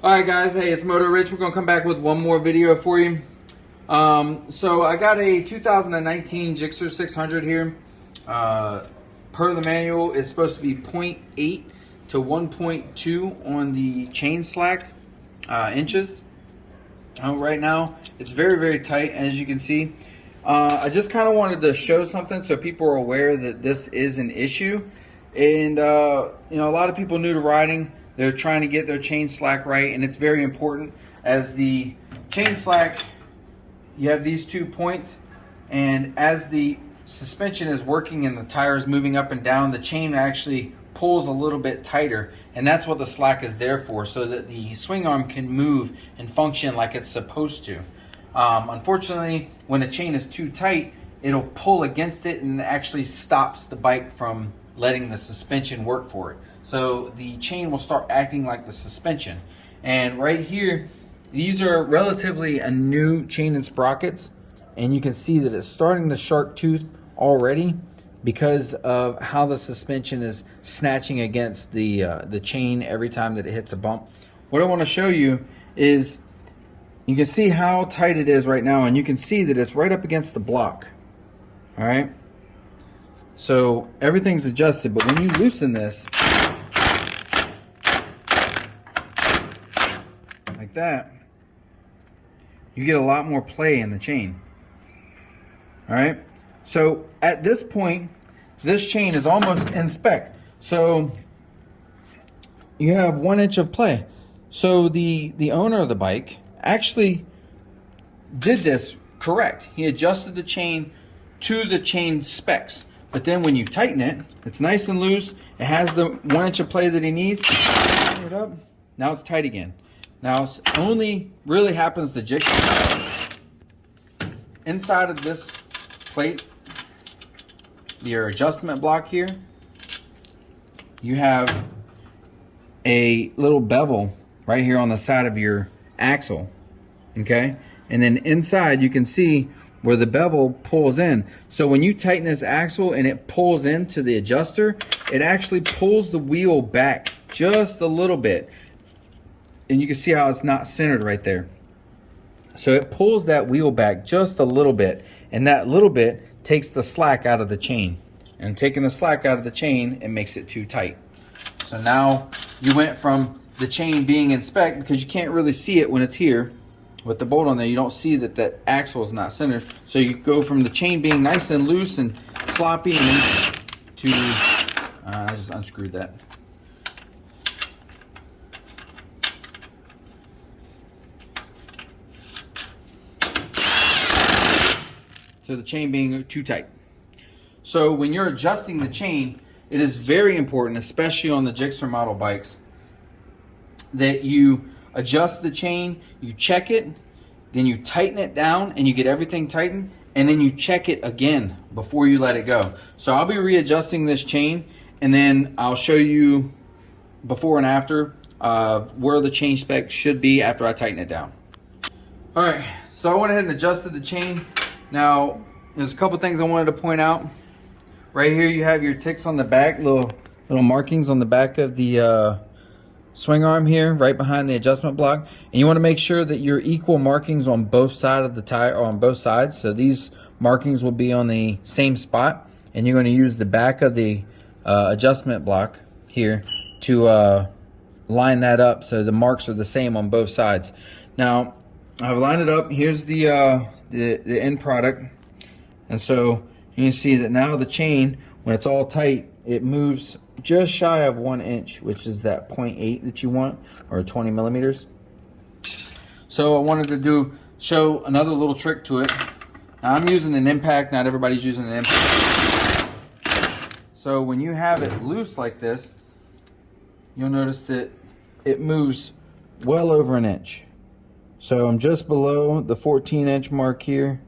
Alright guys, hey, it's Moto Rich. We're going to come back with one more video for you. So I got a 2019 GSXR 600 here. Per the manual, it's supposed to be 0.8 to 1.2 on the chain slack inches. Right now, it's very, very tight, as you can see. I just kind of wanted to show something so people are aware that this is an issue. And, you know, a lot of people new to riding, they're trying to get their chain slack right, and it's very important. As the chain slack, you have these 2 points, and as the suspension is working and the tire is moving up and down, the chain actually pulls a little bit tighter, and that's what the slack is there for, so that the swing arm can move and function like it's supposed to. Unfortunately, when the chain is too tight, it'll pull against it and actually stops the bike from letting the suspension work for it. So the chain will start acting like the suspension. And right here, these are relatively a new chain and sprockets, and you can see that it's starting to shark tooth already because of how the suspension is snatching against the chain every time that it hits a bump. What I want to show you is, you can see how tight it is right now, and you can see that it's right up against the block. All right, so everything's adjusted, but when you loosen this like that, you get a lot more play in the chain. All right, so at this point, this chain is almost in spec, so you have 1 inch of play. So the owner of the bike actually did this correct. He adjusted the chain to the chain specs, but then when you tighten it, it's nice and loose. It has the 1 inch of play that he needs. Turn it up. Now it's tight again. Now it only really happens to jigsaw. Inside of this plate, your adjustment block here, you have a little bevel right here on the side of your axle. Okay, and then inside you can see where the bevel pulls in. So when you tighten this axle and it pulls into the adjuster, it actually pulls the wheel back just a little bit. And you can see how it's not centered right there. So it pulls that wheel back just a little bit, and that little bit takes the slack out of the chain. And taking the slack out of the chain, it makes it too tight. So now you went from the chain being in spec, because you can't really see it when it's here with the bolt on there, you don't see that that axle is not centered. So you go from the chain being nice and loose and sloppy, and then to I just unscrewed that. To the chain being too tight. So when you're adjusting the chain, it is very important, especially on the GSXR model bikes, that you adjust the chain, you check it, then you tighten it down and you get everything tightened, and then you check it again before you let it go. So I'll be readjusting this chain, and then I'll show you before and after where the chain spec should be after I tighten it down. All right, so I went ahead and adjusted the chain. Now, there's a couple things I wanted to point out. Right here you have your ticks on the back, little markings on the back of the swing arm here, right behind the adjustment block. And you want to make sure that you're equal markings on both sides of the tire, or on both sides. So these markings will be on the same spot, and you're going to use the back of the adjustment block here to line that up so the marks are the same on both sides. Now, I've lined it up. Here's the end product, and so you can see that now the chain, when it's all tight, it moves just shy of 1 inch, which is that 0.8 that you want, or 20 millimeters. So I wanted to show another little trick to it. Now I'm using an impact, not everybody's using an impact. So when you have it loose like this, you'll notice that it moves well over 1 inch. So I'm just below the 14-inch mark here,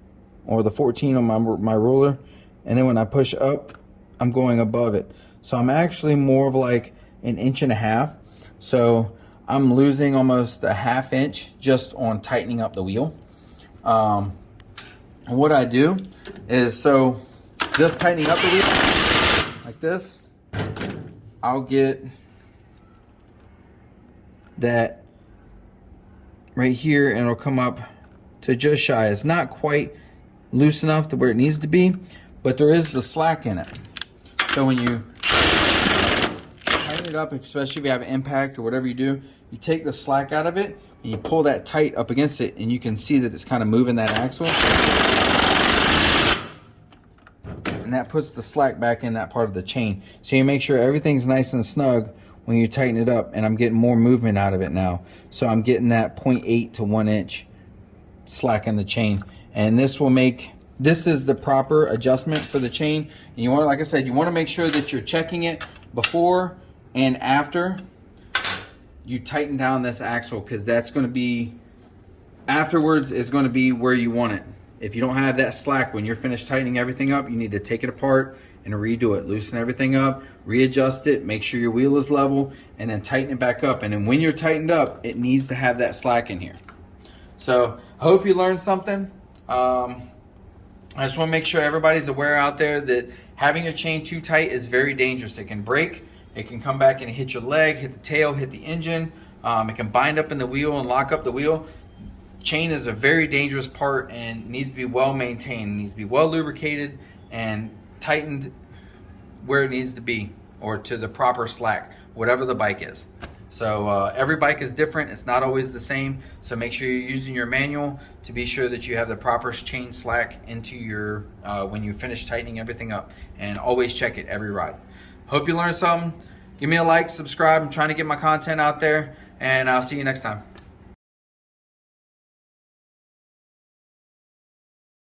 or the 14 on my ruler, and then when I push up, I'm going above it. So I'm actually more of like 1.5 inches. So I'm losing almost a 1/2 inch just on tightening up the wheel. And what I do is, so just tightening up the wheel like this, I'll get that right here, and it'll come up to just shy. It's not quite loose enough to where it needs to be, but there is the slack in it. So when you tighten it up, especially if you have an impact or whatever you do, you take the slack out of it and you pull that tight up against it, and you can see that it's kind of moving that axle. And that puts the slack back in that part of the chain. So you make sure everything's nice and snug when you tighten it up, and I'm getting more movement out of it now. So I'm getting that 0.8 to 1 inch slack in the chain. And this will make, this is the proper adjustment for the chain. And you want, like I said, you want to make sure that you're checking it before and after you tighten down this axle, because that's going to be, afterwards is going to be where you want it. If you don't have that slack when you're finished tightening everything up, you need to take it apart and redo it. Loosen everything up, readjust it, make sure your wheel is level, and then tighten it back up. And then when you're tightened up, it needs to have that slack in here. So I hope you learned something. I just want to make sure everybody's aware out there that having your chain too tight is very dangerous. It can break, it can come back and hit your leg, hit the tail, hit the engine. It can bind up in the wheel and lock up the wheel. Chain is a very dangerous part and needs to be well maintained. It needs to be well lubricated and tightened where it needs to be, or to the proper slack, whatever the bike is. So every bike is different. It's not always the same. So make sure you're using your manual to be sure that you have the proper chain slack into your, when you finish tightening everything up, and always check it every ride. Hope you learned something. Give me a like, subscribe. I'm trying to get my content out there, and I'll see you next time.